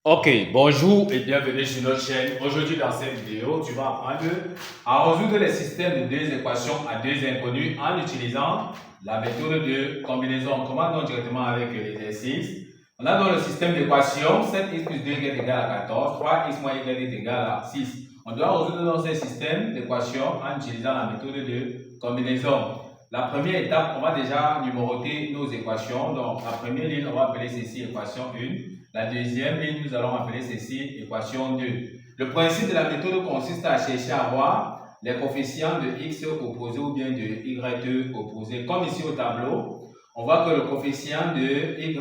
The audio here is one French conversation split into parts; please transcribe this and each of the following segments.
Ok, bonjour et bienvenue sur notre chaîne. Aujourd'hui dans cette vidéo, tu vas apprendre à résoudre les systèmes de deux équations à deux inconnus en utilisant la méthode de combinaison. On commence donc directement avec l'exercice. On a dans le système d'équations 7x plus 2 est égal à 14, 3x moins y est égal à 6. On doit résoudre dans ce système d'équations en utilisant la méthode de combinaison. La première étape, on va déjà numéroter nos équations. Donc la première ligne, on va appeler ceci équation 1. La deuxième ligne, nous allons appeler ceci équation 2. Le principe de la méthode consiste à chercher à voir les coefficients de x opposés ou bien de y opposés. Comme ici au tableau, on voit que le coefficient de y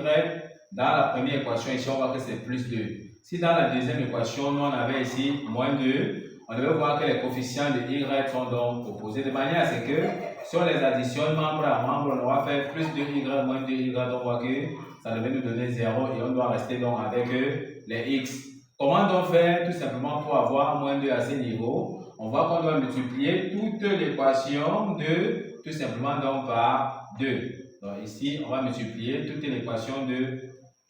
dans la première équation, ici on voit que c'est plus 2. Si dans la deuxième équation, nous on avait ici moins 2, on devait voir que les coefficients de y sont donc opposés de manière à ce que si on les additionne membre à membre, on va faire plus 2y moins 2y, donc on voit que ça devait nous donner 0 et on doit rester donc avec les x. Comment donc faire? Tout simplement pour avoir moins 2 à ce niveau, on voit qu'on doit multiplier toute l'équation de tout simplement donc par 2. Donc ici, on va multiplier toute l'équation de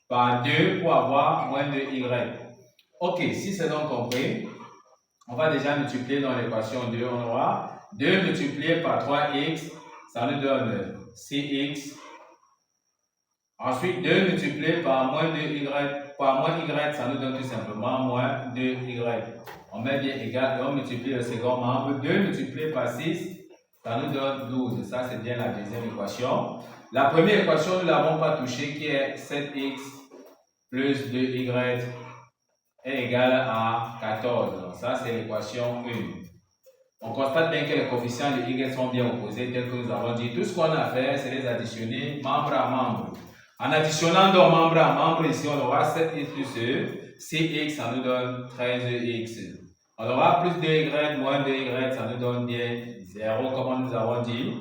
par 2 pour avoir moins de y. Ok, si c'est donc compris, on va déjà multiplier dans l'équation 2. On aura 2 multiplié par 3x, ça nous donne 6x. Ensuite, 2 multiplié par moins 2y, par moins y, ça nous donne tout simplement moins 2y. On met bien égal et on multiplie le second membre. 2 multiplié par 6, ça nous donne 12. Ça, c'est bien la deuxième équation. La première équation, nous ne l'avons pas touchée, qui est 7x plus 2y est égal à 14. Donc, ça, c'est l'équation 1. On constate bien que les coefficients de y sont bien opposés, tel que nous avons dit. Tout ce qu'on a à faire, c'est les additionner membre à membre. En additionnant donc membre à membre, ici, on aura 7x plus 6x, ça nous donne 13x. On aura plus 2y moins 2y, ça nous donne bien 0, comme nous avons dit.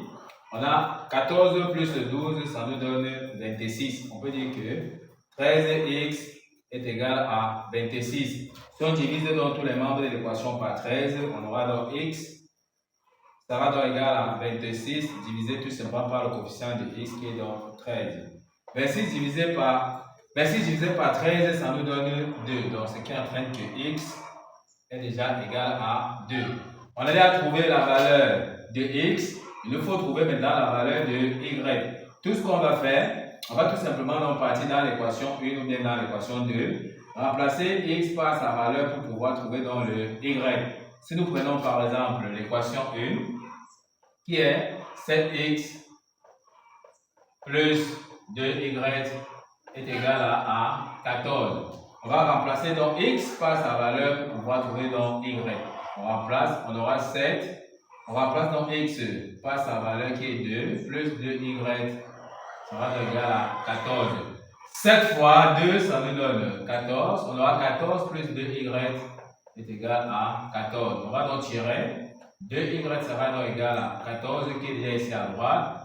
On a 14 plus 12, ça nous donne 26. On peut dire que 13x est égal à 26. Si on divise donc tous les membres de l'équation par 13, on aura donc x sera donc égal à 26 divisé tout simplement par le coefficient de x qui est donc 13. 26 divisé par 13, ça nous donne 2. Donc ce qui entraîne que x est déjà égal à 2. On a déjà trouvé la valeur de x. Il nous faut trouver maintenant la valeur de y. Tout ce qu'on va faire, on va tout simplement donc partir dans l'équation 1 ou bien dans l'équation 2. Remplacer x par sa valeur pour pouvoir trouver donc le y. Si nous prenons par exemple l'équation 1, qui est 7x plus 2y est égal à 14. On va remplacer donc x par sa valeur pour pouvoir trouver donc y. On remplace, on aura 7. On remplace donc x par sa valeur qui est 2 plus 2y. Ça va donc égal à 14. 7 fois 2, ça nous donne 14. On aura 14 plus 2y est égal à 14. On va donc tirer. 2y sera donc égal à 14 qui est déjà ici à droite.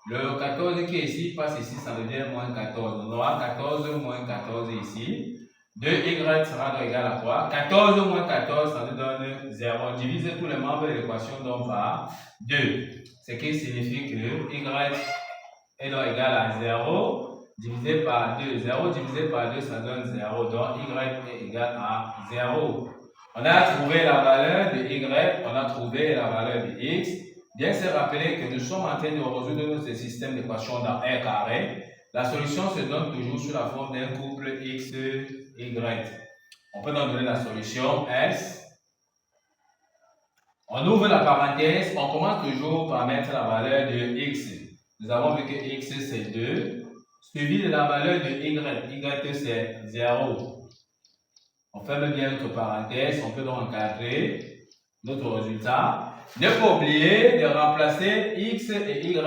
Le 14 qui est ici passe ici, ça devient moins 14. On aura 14 moins 14 ici. 2y sera donc égal à quoi? 14 moins 14, ça nous donne 0. On divise tous les membres de l'équation donc par 2. Ce qui signifie que y est donc égal à 0 divisé par 2. 0 divisé par 2, ça donne 0. Donc y est égal à 0. On a trouvé la valeur de y, on a trouvé la valeur de x. Bien se rappeler que nous sommes en train de résoudre ce système d'équations dans R carré. La solution se donne toujours sous la forme d'un couple x, y. On peut donc donner la solution S. On ouvre la parenthèse, on commence toujours par mettre la valeur de x. Nous avons vu que x c'est 2, suivi de la valeur de y. Y c'est 0. On ferme bien notre parenthèse, on peut donc encadrer notre résultat. Ne pas oublier de remplacer x et y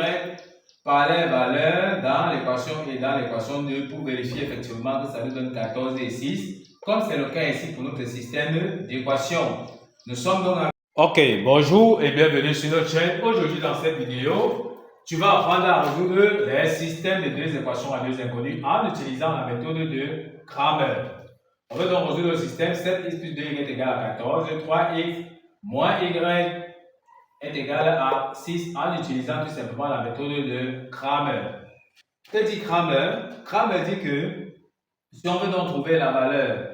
par les valeurs dans l'équation et dans l'équation 2 pour vérifier effectivement que ça nous donne 14 et 6, comme c'est le cas ici pour notre système d'équations. Nous sommes donc en... Ok, bonjour et bienvenue sur notre chaîne. Aujourd'hui dans cette vidéo, tu vas apprendre à résoudre les systèmes de deux équations à deux inconnues en utilisant la méthode de Cramer. On veut donc résoudre le système 7x plus 2y est égal à 14, 3x moins y est égal à 6 en utilisant tout simplement la méthode de Cramer. Que dit Cramer? Cramer dit que si on veut donc trouver la valeur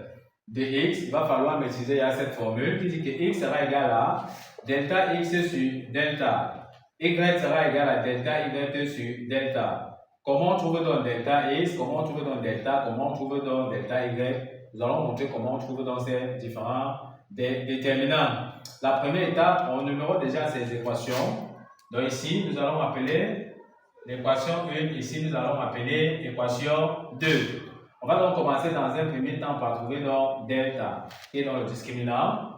de x, il va falloir maîtriser cette formule qui dit que x sera égal à delta x sur delta. Y sera égal à delta y sur delta. Comment on trouve donc delta x, comment on trouve donc delta, comment on trouve donc delta y. Nous allons montrer comment on trouve donc ces différents déterminants. La première étape, on numère déjà ces équations. Donc ici, nous allons appeler l'équation 1, ici nous allons appeler l'équation 2. On va donc commencer dans un premier temps par trouver donc delta, qui est dans le discriminant.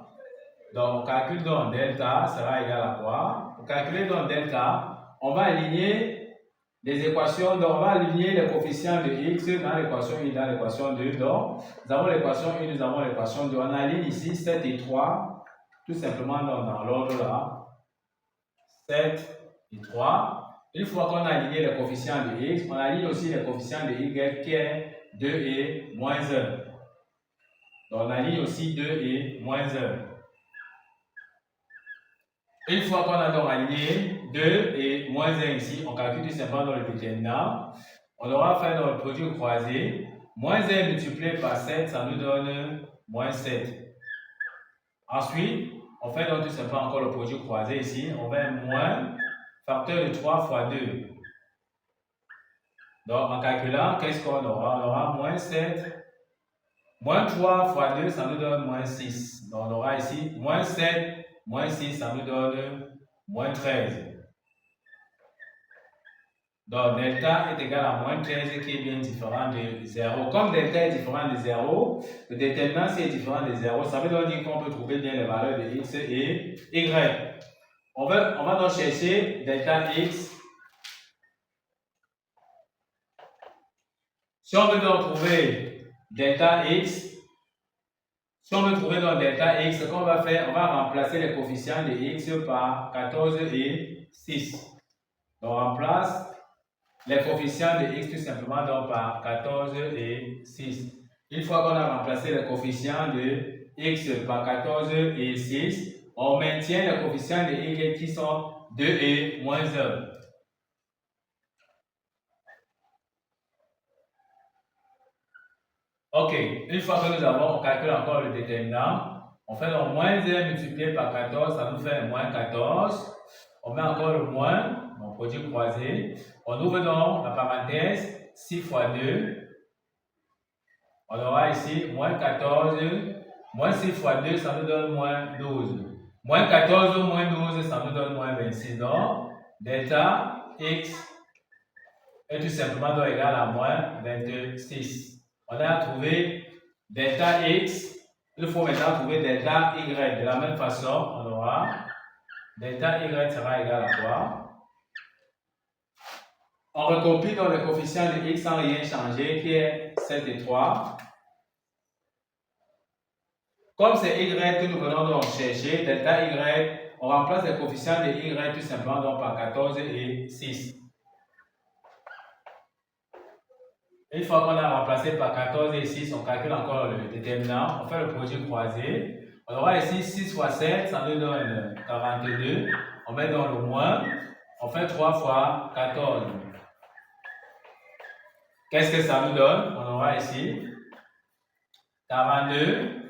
Donc on calcule donc delta sera égal à quoi? Pour calculer donc delta, on va aligner les équations, donc on va aligner les coefficients de x dans l'équation 1 et dans l'équation 2. Donc nous avons l'équation 1, nous avons l'équation 2. On aligne ici 7 et 3, tout simplement dans l'ordre là. 7 et 3. Une fois qu'on a aligné les coefficients de x, on aligne aussi les coefficients de y qui est 2 et moins 1. Donc on aligne aussi 2 et moins 1. Une fois qu'on a donc aligné 2 et moins 1 ici, on calcule tout simplement dans le déterminant. On aura fait dans le produit croisé. Moins 1 multiplié par 7, ça nous donne moins 7. Ensuite, on fait donc tout simplement encore le produit croisé ici. On va moins facteur de 3 fois 2. Donc, en calculant, qu'est-ce qu'on aura? On aura moins 7. Moins 3 fois 2, ça nous donne moins 6. Donc, on aura ici moins 7, moins 6, ça nous donne moins 13. Donc, delta est égal à moins 13 qui est bien différent de 0. Comme delta est différent de 0, le déterminant si est différent de 0, ça veut donc dire qu'on peut trouver bien les valeurs de x et y. On va donc chercher delta x. Si on veut donc trouver delta x, si on veut trouver donc delta x, ce qu'on va faire, on va remplacer les coefficients de x par 14 et 6. Donc, on remplace les coefficients de x tout simplement donc par 14 et 6. Une fois qu'on a remplacé les coefficients de x par 14 et 6, on maintient les coefficients de y qui sont 2 et moins 1. Ok, une fois que nous avons, on calcule encore le déterminant, on fait donc moins 1 multiplié par 14, ça nous fait moins 14. On met encore le moins, on produit croisé. On ouvre donc la parenthèse, 6 fois 2. On aura ici moins 14, moins 6 fois 2, ça nous donne moins 12. Moins 14 moins 12, ça nous donne moins 26. Donc, delta x est tout simplement donc égal à moins 26. On a trouvé delta x. Il faut maintenant trouver delta y. De la même façon, on aura delta y sera égal à quoi? On recompile dans le coefficient de x sans rien changer, qui est 7 et 3. Comme c'est y que nous venons donc chercher, delta y, on remplace le coefficient de y tout simplement donc par 14 et 6. Une fois qu'on a remplacé par 14 et 6, on calcule encore le déterminant, on fait le produit croisé. On aura ici 6 fois 7, ça nous donne 42. On met dans le moins, on fait 3 fois 14. Qu'est-ce que ça nous donne? On aura ici 42.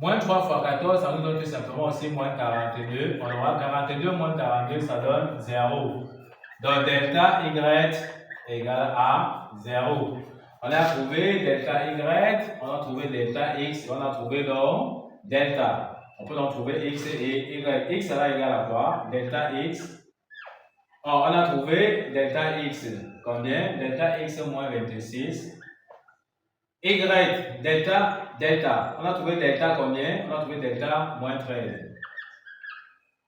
Moins 3 fois 14, ça nous donne tout simplement aussi moins 42. On aura 42 moins 42, ça donne 0. Donc delta y égale à 0. On a trouvé delta y, on a trouvé delta x, on a trouvé donc delta. On peut donc trouver x et y. X sera égal à quoi? Delta x. Oh, on a trouvé delta x. Combien? Delta x moins 26. Y, delta. On a trouvé delta combien? On a trouvé delta moins 13.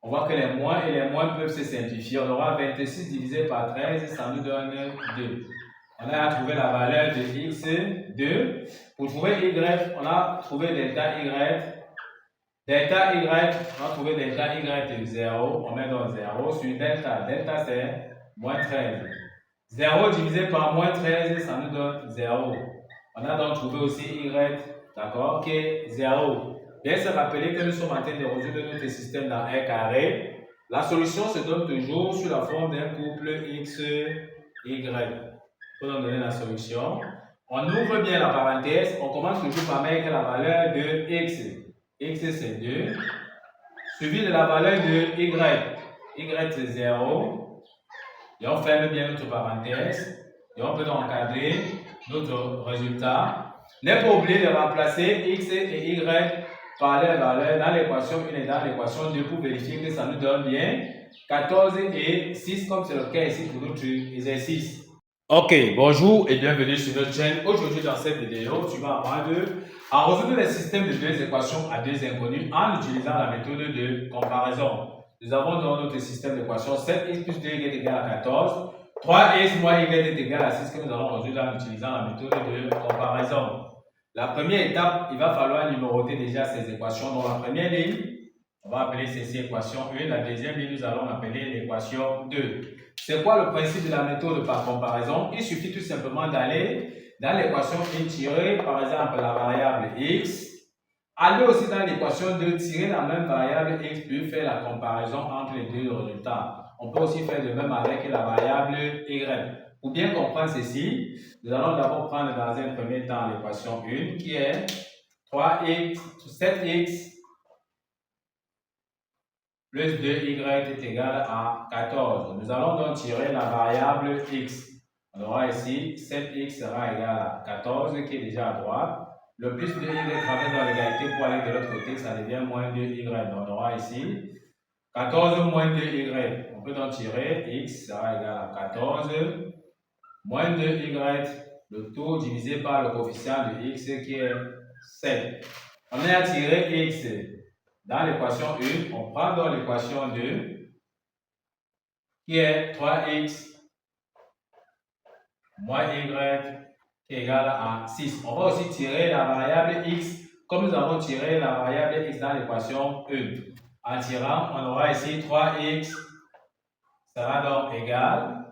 On voit que les moins et les moins peuvent se simplifier. On aura 26 divisé par 13, ça nous donne 2. On a trouvé la valeur de x, 2. Pour trouver y, on a trouvé delta y. Delta y, on a trouvé delta y de 0. On met donc 0 sur delta. Delta c'est moins 13. 0 divisé par moins 13, ça nous donne 0. On a donc trouvé aussi y, d'accord, qui est 0. Bien se rappeler que nous sommes en train de résoudre notre système dans R carré. La solution se donne toujours sous la forme d'un couple x, y. Pour nous donner la solution. On ouvre bien la parenthèse, on commence toujours par mettre la valeur de x. X c'est 2, suivi de la valeur de y. Y c'est 0. Et on ferme bien notre parenthèse. Et on peut donc encadrer notre résultat. N'est pas oublié de remplacer x et y par les valeurs dans l'équation 1 et dans l'équation 2 pour vérifier que ça nous donne bien 14 et 6 comme c'est le cas ici pour notre exercice. Ok, bonjour et bienvenue sur notre chaîne. Aujourd'hui dans cette vidéo, tu vas apprendre à résoudre les systèmes de deux équations à deux inconnues en utilisant la méthode de comparaison. Nous avons dans notre système d'équations 7x plus 2y est égal à 14, 3x moins y est égal à 6 que nous allons résoudre en utilisant la méthode de comparaison. La première étape, il va falloir numéroter déjà ces équations. Dans la première ligne, on va appeler ceci équation 1. La deuxième ligne, nous allons appeler l'équation 2. C'est quoi le principe de la méthode par comparaison? Il suffit tout simplement d'aller dans l'équation 1, tirer par exemple la variable x. Aller aussi dans l'équation 2, tirer la même variable x, puis faire la comparaison entre les deux résultats. On peut aussi faire de même avec la variable y. Pour bien comprendre ceci, nous allons d'abord prendre dans un premier temps l'équation 1 qui est 3x, 7x plus 2y est égal à 14. Nous allons donc tirer la variable x. On aura ici 7x sera égal à 14 qui est déjà à droite. Le plus 2y traverse dans l'égalité pour aller de l'autre côté, ça devient moins 2y. Donc on aura ici 14 moins 2y. On peut donc tirer x sera égal à 14 moins 2y, le tout divisé par le coefficient de x qui est 7. On a tiré x dans l'équation 1, on prend donc l'équation 2 qui est 3x moins y qui est égal à 6. On va aussi tirer la variable x comme nous avons tiré la variable x dans l'équation 1. En tirant, on aura ici 3x sera donc égal,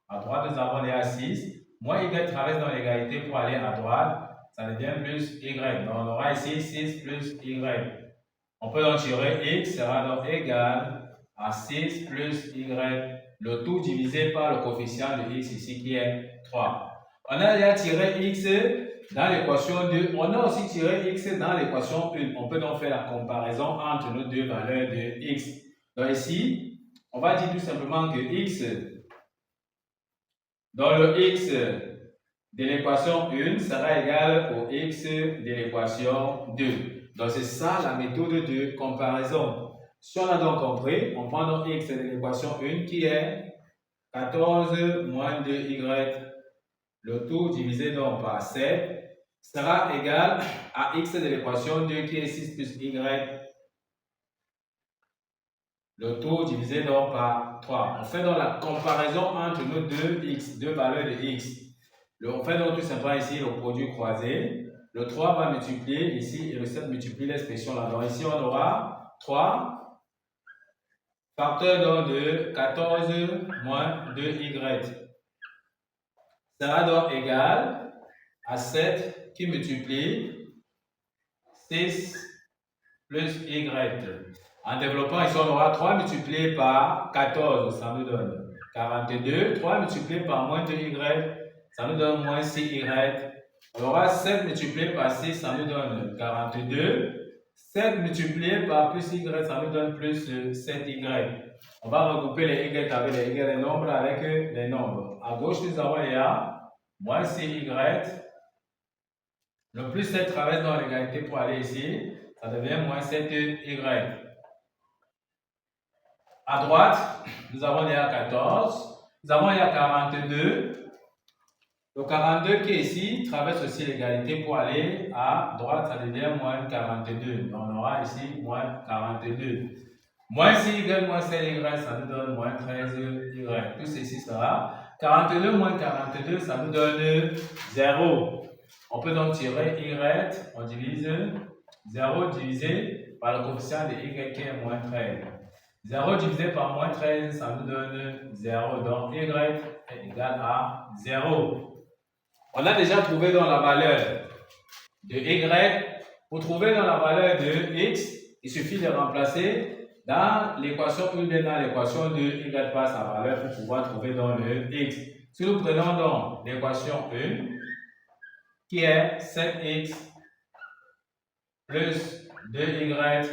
à droite nous avons à 6, moins y traverse dans l'égalité pour aller à droite, ça devient plus y. Donc on aura ici 6 plus y. On peut donc tirer x sera donc égal à 6 plus y, le tout divisé par le coefficient de x ici qui est 3. On a déjà tiré x dans l'équation 2. On a aussi tiré x dans l'équation 1. On peut donc faire la comparaison entre nos deux valeurs de x. Donc ici, on va dire tout simplement que x, dans le x de l'équation 1 sera égal au x de l'équation 2. Donc, c'est ça la méthode de comparaison. Si on a donc compris, on prend donc x de l'équation 1 qui est 14 moins 2y, le tout divisé donc par 7, sera égal à x de l'équation 2 qui est 6 plus y, le tout divisé donc par 3. On fait donc la comparaison entre nos deux x, deux valeurs de x. On fait donc tout simplement ici le produit croisé. Le 3 va multiplier ici et le 7 multiplie l'expression là. Donc ici on aura 3 facteur de 14 moins 2y sera donc égal à 7 qui multiplie 6 plus y. En développant ici on aura 3 multiplié par 14, ça nous donne 42. 3 multiplié par moins 2y, ça nous donne moins 6y. On aura 7 multiplié par 6, ça nous donne 42. 7 multiplié par plus y, ça nous donne plus 7y. On va regrouper les y avec les y, les nombres avec les nombres. À gauche, nous avons les a, moins 6y. Le plus 7 traverse dans l'égalité pour aller ici, ça devient moins 7y. À droite, nous avons les a 14. Nous avons les a 42. Le 42 qui est ici traverse aussi l'égalité pour aller à droite, ça devient moins 42. Donc on aura ici moins 42. Moins 6y moins 7y, ça nous donne moins 13y. Tout ceci sera 42 moins 42, ça nous donne 0. On peut donc tirer y, on divise 0 divisé par le coefficient de y qui est moins 13. 0 divisé par moins 13, ça nous donne 0. Donc y est égal à 0. On a déjà trouvé dans la valeur de y. Pour trouver dans la valeur de x, il suffit de remplacer dans l'équation 1 et dans l'équation 2, y passe sa valeur pour pouvoir trouver dans le x. Si nous prenons donc l'équation 1, qui est 7x plus 2y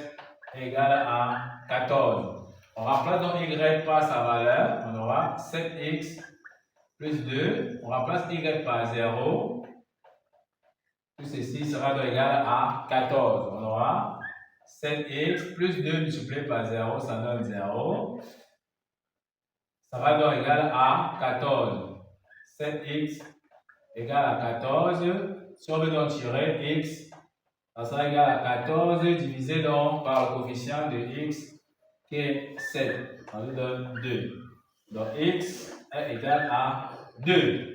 égale à 14. On remplace donc y par sa valeur, on aura 7x plus 2, on remplace y par 0, tout ceci sera donc égal à 14. On aura 7x plus 2 multiplié par 0, ça donne 0. Ça va donc égal à 14. 7x égale à 14. Si on veut donc tirer x, ça sera égal à 14 divisé donc par le coefficient de x qui est 7. Ça nous donne 2. Donc x est égal à 2.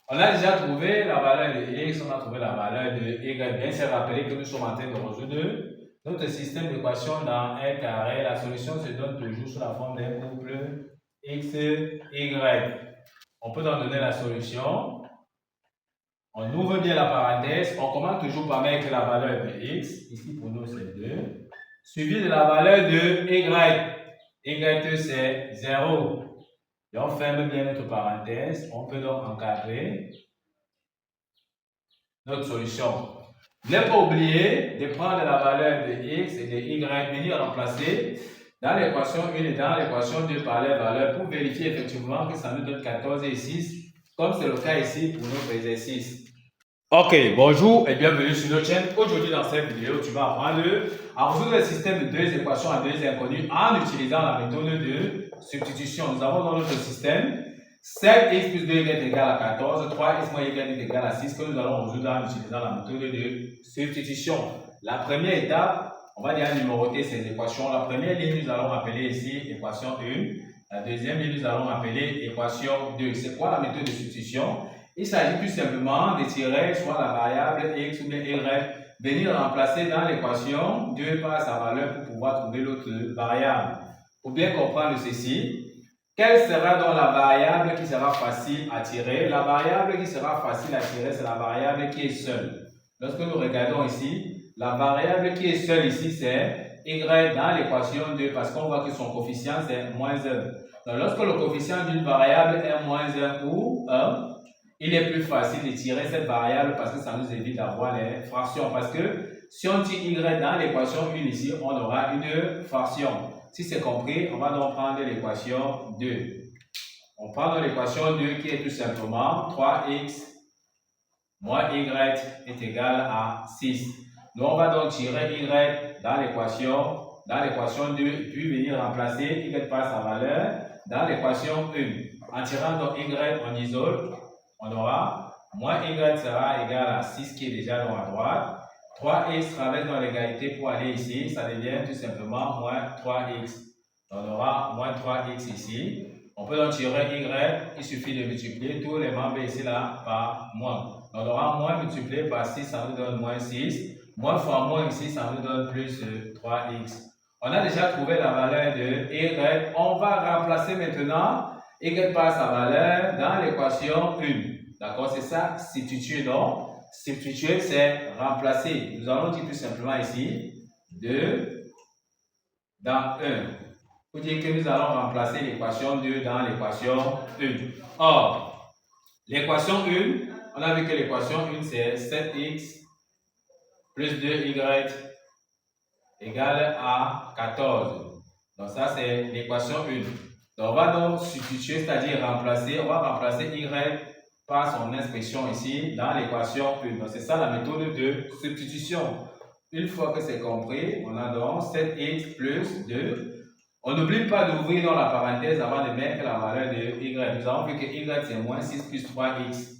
On a déjà trouvé la valeur de x, on a trouvé la valeur de y. Bien se rappeler que nous sommes en train de résoudre notre système d'équation dans un carré. La solution se donne toujours sous la forme d'un couple x, y. On peut donc donner la solution. On ouvre bien la parenthèse. On commence toujours par mettre la valeur de x. Ici pour nous c'est 2. Suivi de la valeur de y. Y c'est 0. Et on ferme bien notre parenthèse. On peut donc encadrer notre solution. Ne pas oublier de prendre la valeur de x et de y, venir remplacer dans l'équation 1 et dans l'équation 2 par les valeurs pour vérifier effectivement que ça nous donne 14 et 6, comme c'est le cas ici pour notre exercice. Ok, bonjour et bienvenue sur notre chaîne. Aujourd'hui dans cette vidéo, tu vas apprendre à résoudre le système de deux équations à deux inconnues en utilisant la méthode de substitution. Nous avons dans notre système 7x plus 2y est égal à 14, 3x moins y est égal à 6 que nous allons résoudre en utilisant la méthode de substitution. La première étape, on va déjà numéroter ces équations. La première ligne, nous allons appeler ici équation 1. La deuxième ligne, nous allons appeler équation 2. C'est quoi la méthode de substitution? Il s'agit tout simplement de tirer soit la variable x ou bien y, venir remplacer dans l'équation 2 par sa valeur pour pouvoir trouver l'autre variable. Pour bien comprendre ceci, quelle sera donc la variable qui sera facile à tirer? La variable qui sera facile à tirer, c'est la variable qui est seule. Lorsque nous regardons ici, la variable qui est seule ici, c'est y dans l'équation 2 parce qu'on voit que son coefficient c'est moins 1. Donc lorsque le coefficient d'une variable est moins 1 ou 1, il est plus facile de tirer cette variable parce que ça nous évite d'avoir les fractions. Parce que si on tire y dans l'équation 1 ici, on aura une fraction. Si c'est compris, on va donc prendre l'équation 2. On prend l'équation 2 qui est tout simplement 3x moins y est égal à 6. Donc on va donc tirer y dans l'équation 2 et puis venir remplacer y par sa valeur dans l'équation 1. En tirant donc y, on isole. On aura moins y sera égal à 6 qui est déjà dans à droite. 3x traverse dans l'égalité pour aller ici. Ça devient tout simplement moins 3x. On aura moins 3x ici. On peut donc tirer y. Il suffit de multiplier tous les membres ici là par moins. On aura moins multiplié par 6, ça nous donne moins 6. Moins fois moins ici, ça nous donne plus 3x. On a déjà trouvé la valeur de y. On va remplacer maintenant y par sa valeur dans l'équation 1. D'accord, c'est ça, substituer donc. Substituer, c'est remplacer. Nous allons dire tout simplement ici 2 dans 1. Pour dire que nous allons remplacer l'équation 2 dans l'équation 1. Or, l'équation 1, on a vu que l'équation 1 c'est 7x plus 2y égale à 14. Donc ça c'est l'équation 1. Donc on va donc substituer, c'est-à-dire remplacer, on va remplacer y par son expression ici dans l'équation 1. Donc c'est ça la méthode de substitution. Une fois que c'est compris, on a donc 7x plus 2. On n'oublie pas d'ouvrir dans la parenthèse avant de mettre la valeur de y. Nous avons vu que y c'est moins 6 plus 3x.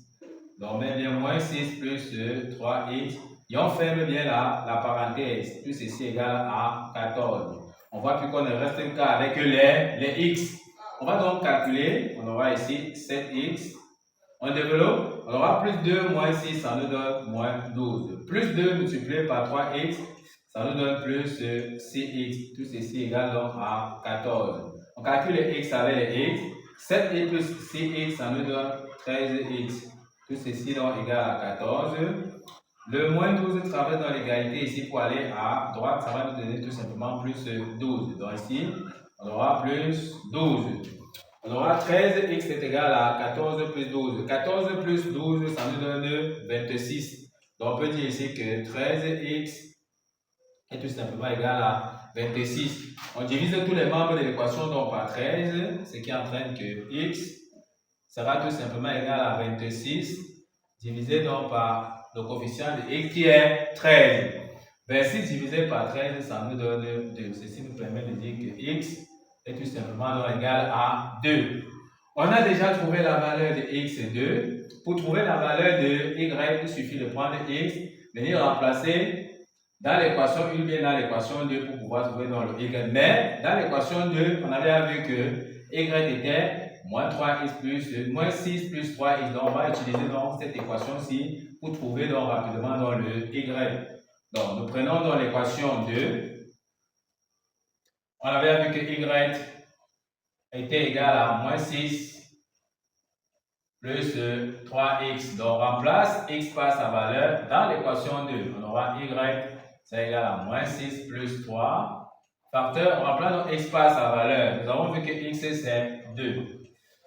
Donc on met bien moins 6 plus 3x. Et on ferme bien la parenthèse. Tout ceci égale à 14. On voit plus qu'on ne reste qu'avec les x. On va donc calculer. On aura ici 7x. On développe. On aura plus 2 moins 6, ça nous donne moins 12. Plus 2 multiplié par 3x, ça nous donne plus 6x. Tout ceci égale donc à 14. On calcule les x avec les x. 7x plus 6x, ça nous donne 13x. Tout ceci donc égale à 14. Le moins 12 traverse dans l'égalité ici pour aller à droite, ça va nous donner tout simplement plus 12. Donc ici, on aura plus 12. On aura 13x est égal à 14 plus 12. 14 plus 12, ça nous donne 26. Donc on peut dire ici que 13x est tout simplement égal à 26. On divise tous les membres de l'équation donc par 13, ce qui entraîne que x sera tout simplement égal à 26, divisé donc par le coefficient de x qui est 13. 26 divisé par 13, ça nous donne 2. Ceci nous permet de dire que x est tout simplement donc égal à 2. On a déjà trouvé la valeur de x et 2. Pour trouver la valeur de y, il suffit de prendre x, venir remplacer dans l'équation 1 ou bien dans l'équation 2 pour pouvoir trouver dans le y. Mais dans l'équation 2, on avait vu que y était moins 3x plus moins 6 plus 3x. Donc on va utiliser donc cette équation-ci pour trouver donc rapidement dans le y. Donc nous prenons dans l'équation 2. On avait vu que y était égal à moins 6 plus 3x. Donc on remplace x par sa valeur dans l'équation 2. On aura y c'est égal à moins 6 plus 3. Facteur, on remplace x par sa valeur. Nous avons vu que x c'est 2.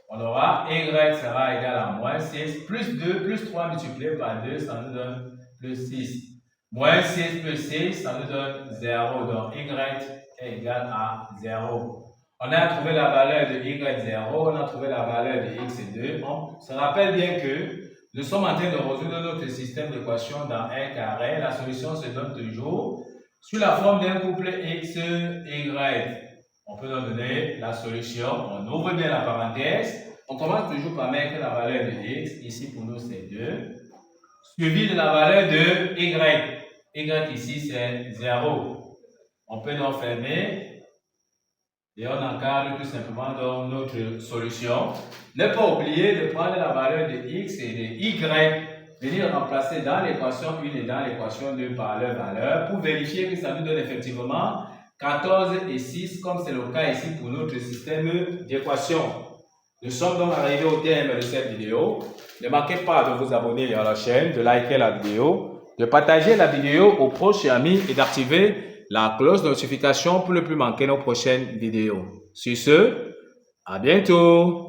On aura y sera égal à moins 6 plus 2 plus 3 multiplié par 2, ça nous donne plus 6. Moins 6 plus 6, ça nous donne 0. Donc y est égal à 0. On a trouvé la valeur de y0, on a trouvé la valeur de x2. On se rappelle bien que nous sommes en train de résoudre notre système d'équation dans un carré. La solution se donne toujours sous la forme d'un couple x, y. On peut nous donner la solution. On ouvre bien la parenthèse. On commence toujours par mettre la valeur de x. Ici pour nous c'est 2. Suivi de la valeur de y. Y ici c'est 0. On peut donc fermer. Et on encadre tout simplement dans notre solution. Ne pas oublier de prendre la valeur de x et de y, venir remplacer dans l'équation 1 et dans l'équation 2 par leur valeur pour vérifier que ça nous donne effectivement 14 et 6 comme c'est le cas ici pour notre système d'équation. Nous sommes donc arrivés au terme de cette vidéo. Ne manquez pas de vous abonner à la chaîne, de liker la vidéo, de partager la vidéo aux proches et amis et d'activer la cloche de notification pour ne plus manquer nos prochaines vidéos. Sur ce, à bientôt!